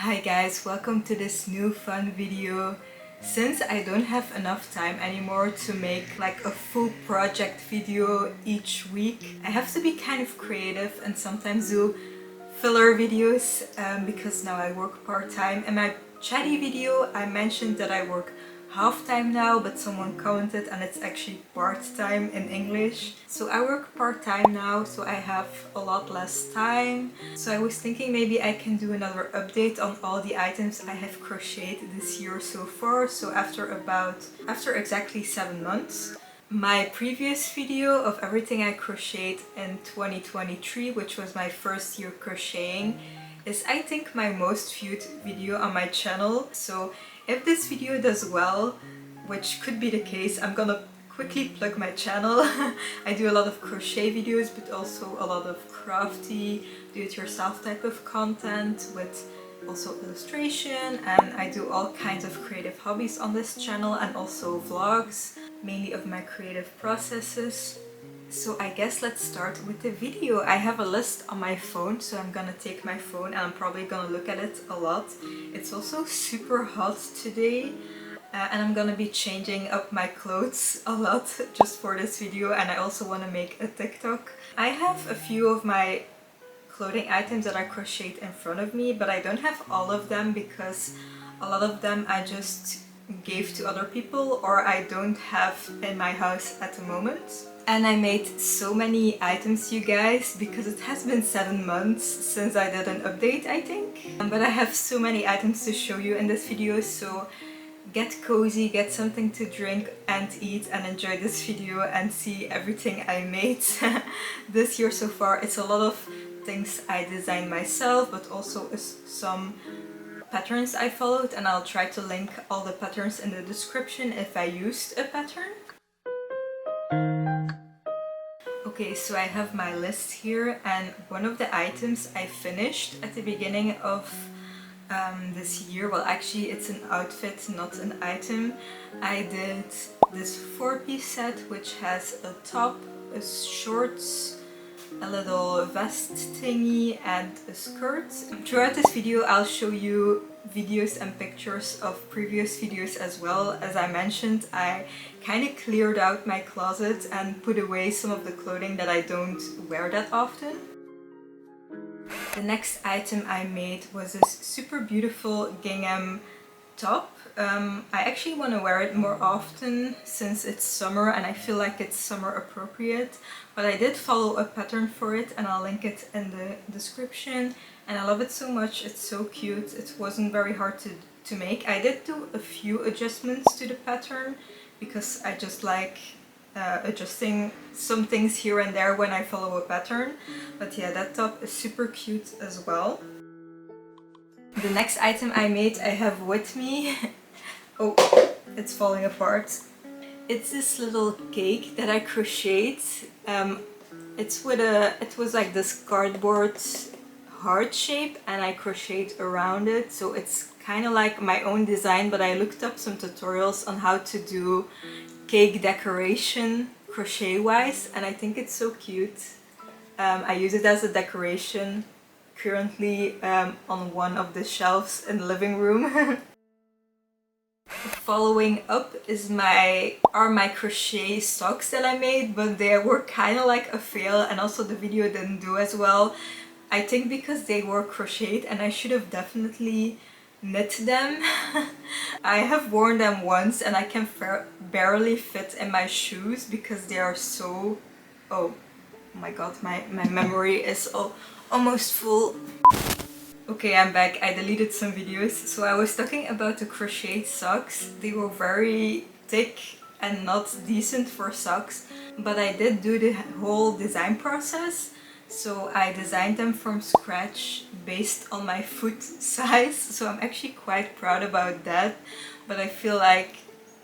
Hi guys, welcome to this new fun video. Since I don't have enough time anymore to make like a full project video each week, I have to be kind of creative and sometimes do filler videos because now I work part-time. In my chatty video I mentioned that I work half-time now, but someone commented and it's actually part-time in English. So I work part-time now, so I have a lot less time. So I was thinking maybe I can do another update on all the items I have crocheted this year so far. So after exactly 7 months. My previous video of everything I crocheted in 2023, which was my first year crocheting, is I think my most viewed video on my channel. So if this video does well, which could be the case, I'm gonna quickly plug my channel. I do a lot of crochet videos, but also a lot of crafty, do-it-yourself type of content with also illustration, and I do all kinds of creative hobbies on this channel and also vlogs, mainly of my creative processes. So I guess let's start with the video. I have a list on my phone, so I'm gonna take my phone and I'm probably gonna look at it a lot. It's also super hot today and I'm gonna be changing up my clothes a lot just for this video, and I also want to make a TikTok. I have a few of my clothing items that I crocheted in front of me, but I don't have all of them because a lot of them I just gave to other people or I don't have in my house at the moment. And I made so many items, you guys, because it has been 7 months since I did an update, I think. But I have so many items to show you in this video, so get cozy, get something to drink and eat, and enjoy this video and see everything I made this year so far. It's a lot of things I designed myself, but also some patterns I followed, and I'll try to link all the patterns in the description if I used a pattern. Okay, so I have my list here, and one of the items I finished at the beginning of this year, well actually it's an outfit, not an item. I did this 4-piece set which has a top, a shorts, a little vest thingy and a skirt. Throughout this video I'll show you videos and pictures of previous videos as well. As I mentioned, I kind of cleared out my closet and put away some of the clothing that I don't wear that often. The next item I made was this super beautiful gingham top. I actually want to wear it more often since it's summer and I feel like it's summer appropriate, but I did follow a pattern for it and I'll link it in the description, and I love it so much. It's so cute. It wasn't very hard to make. I did do a few adjustments to the pattern because I just like adjusting some things here and there when I follow a pattern, but yeah, that top is super cute as well. The next item I made I have with me. Oh, it's falling apart. It's this little cake that I crocheted. It was like this cardboard heart shape and I crocheted around it, so it's kind of like my own design, but I looked up some tutorials on how to do cake decoration crochet wise, and I think it's so cute. I use it as a decoration currently on one of the shelves in the living room. Following up are my crochet socks that I made, but they were kind of like a fail and also the video didn't do as well. I think because they were crocheted and I should have definitely knit them. I have worn them once and I can barely fit in my shoes because they are so... Oh my god, my memory is almost full. Okay, I'm back. I deleted some videos. So I was talking about the crocheted socks. They were very thick and not decent for socks, but I did do the whole design process. So I designed them from scratch based on my foot size, so I'm actually quite proud about that, but I feel like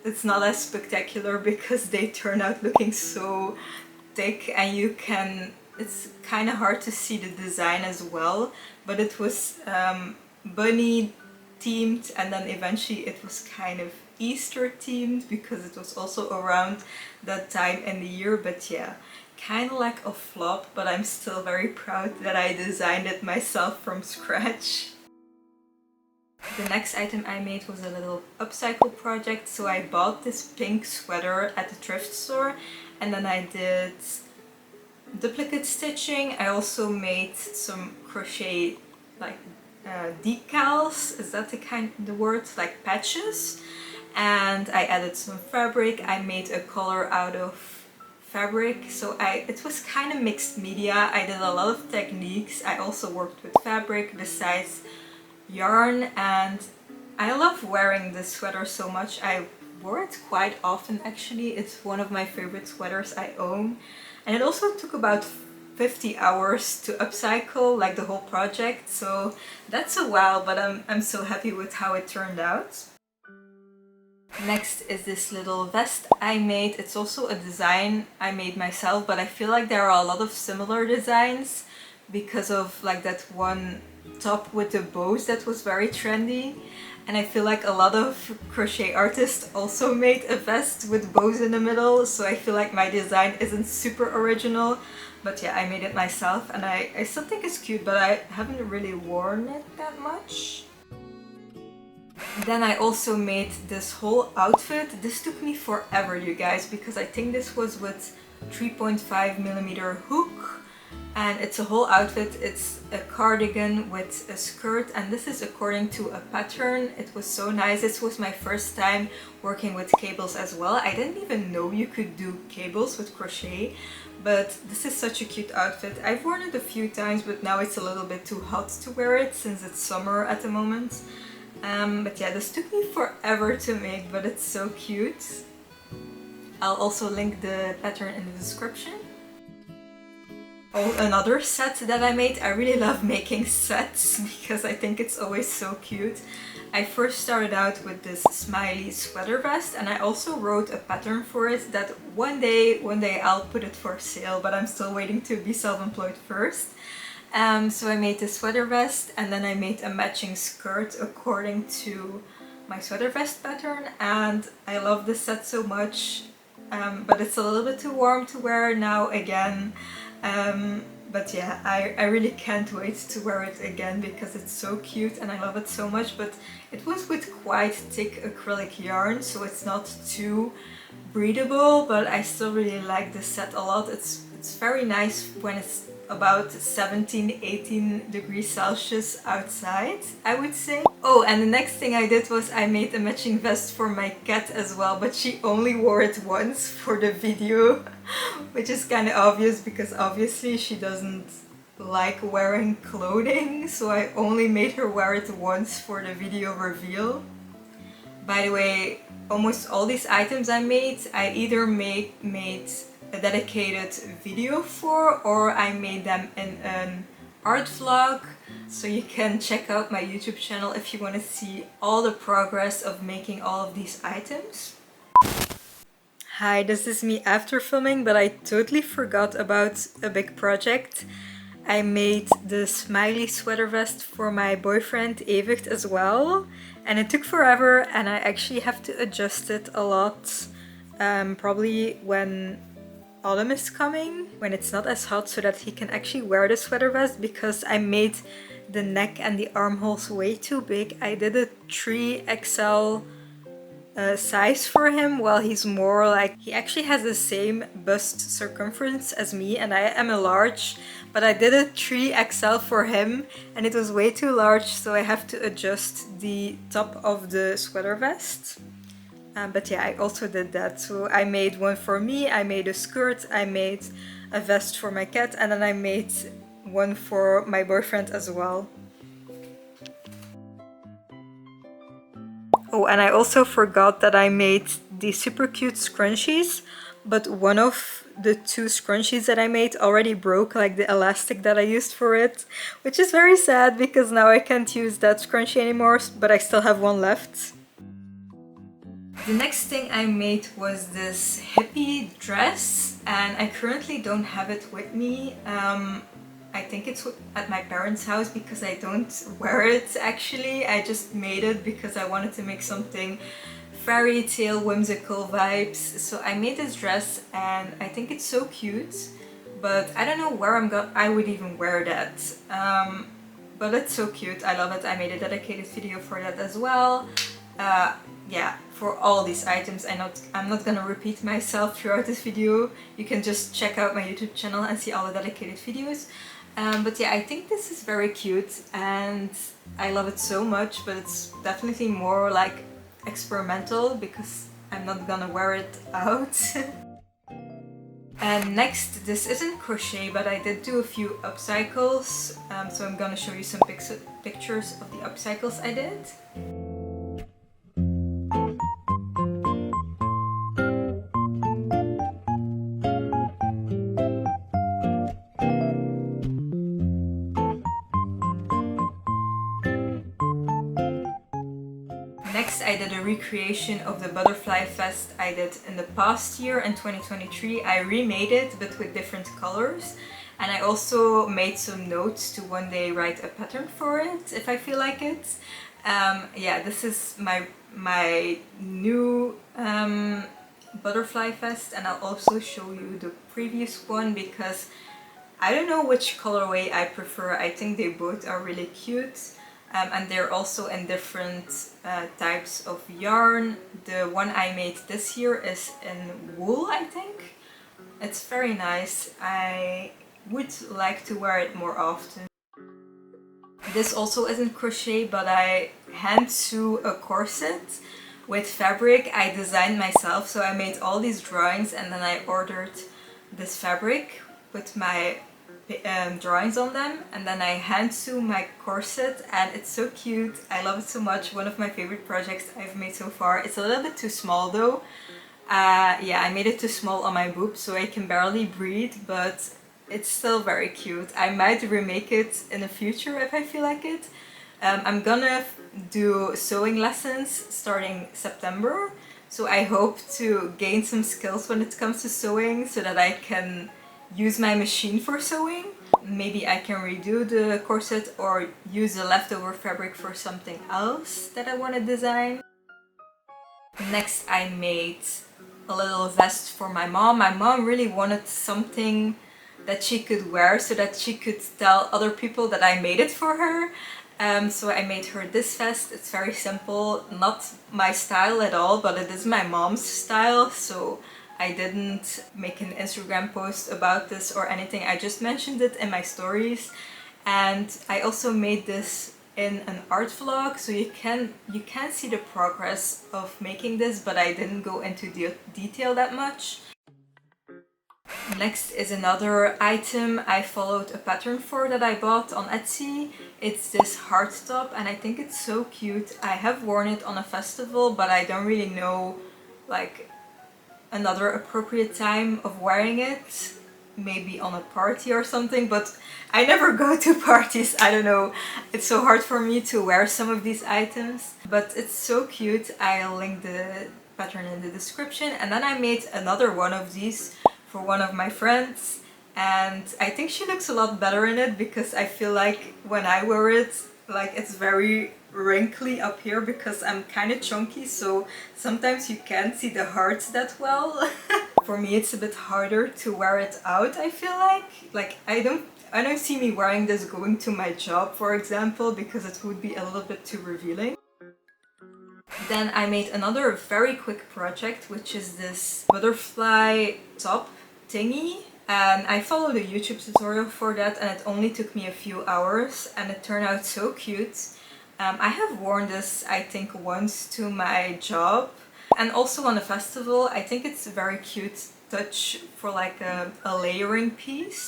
it's not as spectacular because they turn out looking so thick and it's kind of hard to see the design as well, but it was bunny themed, and then eventually it was kind of Easter themed because it was also around that time in the year. But yeah, kind of like a flop, but I'm still very proud that I designed it myself from scratch. The next item I made was a little upcycle project. So I bought this pink sweater at the thrift store and then I did duplicate stitching. I also made some crochet like decals, is that the word, like patches, and I added some fabric. I made a color out of fabric, so it was kind of mixed media. I did a lot of techniques. I also worked with fabric besides yarn, and I love wearing this sweater so much. I wore it quite often actually. It's one of my favorite sweaters I own, and it also took about 50 hours to upcycle, like the whole project, so that's a while, but I'm so happy with how it turned out. Next is this little vest I made. It's also a design I made myself, but I feel like there are a lot of similar designs because of like that one top with the bows that was very trendy. And I feel like a lot of crochet artists also made a vest with bows in the middle, so I feel like my design isn't super original. But yeah, I made it myself and I still think it's cute, but I haven't really worn it that much. Then I also made this whole outfit. This took me forever, you guys, because I think this was with 3.5mm hook. And it's a whole outfit. It's a cardigan with a skirt, and this is according to a pattern. It was so nice. This was my first time working with cables as well. I didn't even know you could do cables with crochet, but this is such a cute outfit. I've worn it a few times, but now it's a little bit too hot to wear it since it's summer at the moment. But yeah, this took me forever to make, but it's so cute. I'll also link the pattern in the description. Oh, another set that I made. I really love making sets because I think it's always so cute. I first started out with this smiley sweater vest, and I also wrote a pattern for it that one day I'll put it for sale, but I'm still waiting to be self-employed first. So I made this sweater vest, and then I made a matching skirt according to my sweater vest pattern, and I love this set so much, but it's a little bit too warm to wear now again. But yeah, I really can't wait to wear it again because it's so cute and I love it so much. But it was with quite thick acrylic yarn, so it's not too breathable, but I still really like this set a lot. It's very nice when it's about 17-18 degrees Celsius outside, I would say. Oh, and the next thing I did was I made a matching vest for my cat as well, but she only wore it once for the video, which is kind of obvious because obviously she doesn't like wearing clothing, so I only made her wear it once for the video reveal. By the way, almost all these items I made, I either made a dedicated video for, or I made them in an art vlog, so you can check out my YouTube channel if you want to see all the progress of making all of these items. Hi, this is me after filming, but I totally forgot about a big project. I made the smiley sweater vest for my boyfriend Evert as well, and it took forever and I actually have to adjust it a lot, probably when autumn is coming, when it's not as hot, so that he can actually wear the sweater vest, because I made the neck and the armholes way too big. I did a 3XL size for him, while he's more like, he actually has the same bust circumference as me and I am a large, but I did a 3XL for him and it was way too large, so I have to adjust the top of the sweater vest. But yeah, I also did that. So I made one for me, I made a skirt, I made a vest for my cat, and then I made one for my boyfriend as well. Oh, and I also forgot that I made these super cute scrunchies, but one of the two scrunchies that I made already broke, like the elastic that I used for it, which is very sad because now I can't use that scrunchie anymore, but I still have one left. The next thing I made was this hippie dress, and I currently don't have it with me. I think it's at my parents' house because I don't wear it actually. I just made it because I wanted to make something fairy tale whimsical vibes. So I made this dress and I think it's so cute, but I don't know where I would even wear that. but it's so cute. I love it. I made a dedicated video for that as well. Yeah, for all these items. I'm not gonna repeat myself throughout this video. You can just check out my YouTube channel and see all the dedicated videos. But yeah, I think this is very cute and I love it so much, but it's definitely more like experimental because I'm not gonna wear it out. And next, this isn't crochet, but I did do a few upcycles, so I'm gonna show you some pictures of the upcycles I did. Next, I did a recreation of the butterfly vest I did in the past year in 2023. I remade it, but with different colors. And I also made some notes to one day write a pattern for it, if I feel like it. Yeah, this is my new butterfly vest, and I'll also show you the previous one because I don't know which colorway I prefer. I think they both are really cute. And they're also in different types of yarn. The one I made this year is in wool, I think. It's very nice. I would like to wear it more often. This also isn't crochet, but I hand sew a corset with fabric I designed myself. So I made all these drawings and then I ordered this fabric with my drawings on them, and then I hand sew my corset, and it's so cute. I love it so much. One of my favorite projects I've made so far. It's a little bit too small though. Yeah, I made it too small on my boob so I can barely breathe, but it's still very cute. I might remake it in the future if I feel like it. I'm gonna do sewing lessons starting September, so I hope to gain some skills when it comes to sewing so that I can use my machine for sewing. Maybe I can redo the corset or use the leftover fabric for something else that I want to design. Next, I made a little vest for my mom. My mom really wanted something that she could wear so that she could tell other people that I made it for her. So I made her this vest. It's very simple, not my style at all, but it is my mom's style, so I didn't make an Instagram post about this or anything. I just mentioned it in my stories. And I also made this in an art vlog, so you can see the progress of making this, but I didn't go into detail that much. Next is another item I followed a pattern for that I bought on Etsy. It's this heart top and I think it's so cute. I have worn it on a festival, but I don't really know like another appropriate time of wearing it. Maybe on a party or something, but I never go to parties. I don't know. It's so hard for me to wear some of these items, but it's so cute. I'll link the pattern in the description. And then I made another one of these for one of my friends, and I think she looks a lot better in it because I feel like when I wear it, like it's very wrinkly up here because I'm kind of chunky, so sometimes you can't see the hearts that well. For me it's a bit harder to wear it out, I feel like I don't see me wearing this going to my job, for example, because it would be a little bit too revealing. Then I made another very quick project, which is this butterfly top thingy, and I followed a YouTube tutorial for that and it only took me a few hours and it turned out so cute. I have worn this I think once to my job and also on a festival. I think it's a very cute touch for like a layering piece.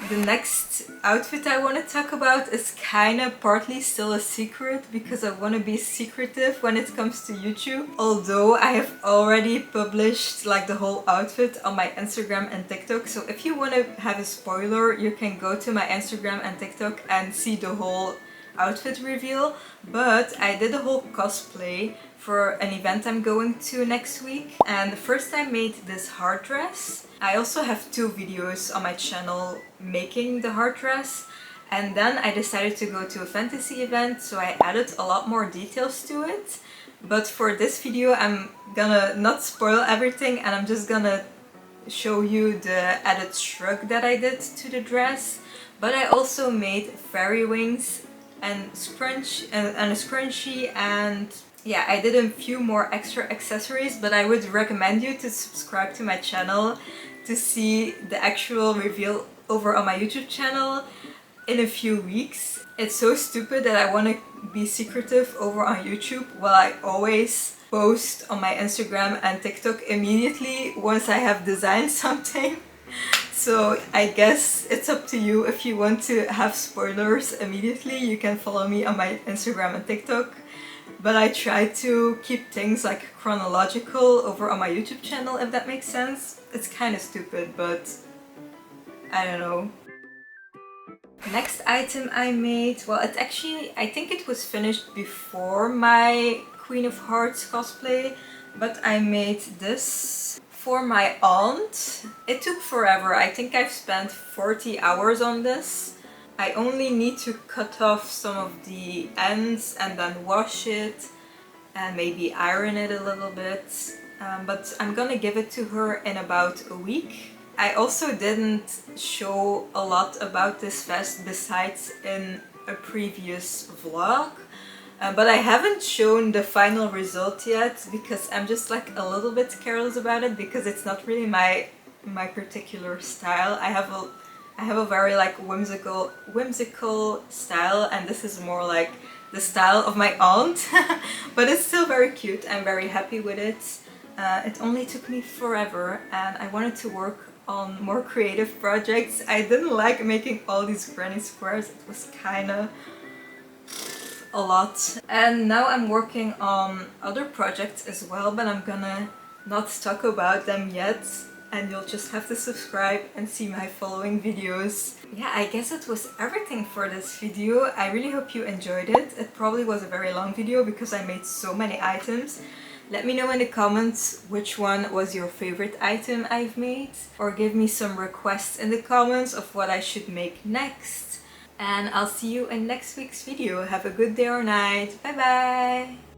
The next outfit I want to talk about is kind of partly still a secret because I want to be secretive when it comes to YouTube. Although I have already published like the whole outfit on my Instagram and TikTok. So if you want to have a spoiler, you can go to my Instagram and TikTok and see the whole outfit reveal. But I did a whole cosplay for an event I'm going to next week. And first I made this heart dress. I also have 2 videos on my channel making the heart dress, and then I decided to go to a fantasy event, so I added a lot more details to it. But for this video I'm gonna not spoil everything and I'm just gonna show you the added shrug that I did to the dress. But I also made fairy wings and a scrunchie, and yeah, I did a few more extra accessories, but I would recommend you to subscribe to my channel to see the actual reveal over on my YouTube channel in a few weeks. It's so stupid that I want to be secretive over on YouTube while I always post on my Instagram and TikTok immediately once I have designed something. So I guess it's up to you. If you want to have spoilers immediately, you can follow me on my Instagram and TikTok. But I try to keep things like chronological over on my YouTube channel, if that makes sense. It's kind of stupid, but I don't know. Next item I made, well, it actually, I think it was finished before my Queen of Hearts cosplay, but I made this for my aunt. It took forever. I think I've spent 40 hours on this. I only need to cut off some of the ends and then wash it and maybe iron it a little bit. But I'm gonna give it to her in about a week. I also didn't show a lot about this vest besides in a previous vlog. But I haven't shown the final result yet because I'm just like a little bit careless about it because it's not really my particular style. I have a very like whimsical style, and this is more like the style of my aunt. But it's still very cute. I'm very happy with it. It only took me forever, and I wanted to work on more creative projects. I didn't like making all these granny squares. It was kind of a lot. And now I'm working on other projects as well, but I'm gonna not talk about them yet, and you'll just have to subscribe and see my following videos. Yeah, I guess it was everything for this video. I really hope you enjoyed it. It probably was a very long video because I made so many items. Let me know in the comments which one was your favorite item I've made, or give me some requests in the comments of what I should make next. And I'll see you in next week's video. Have a good day or night. Bye bye!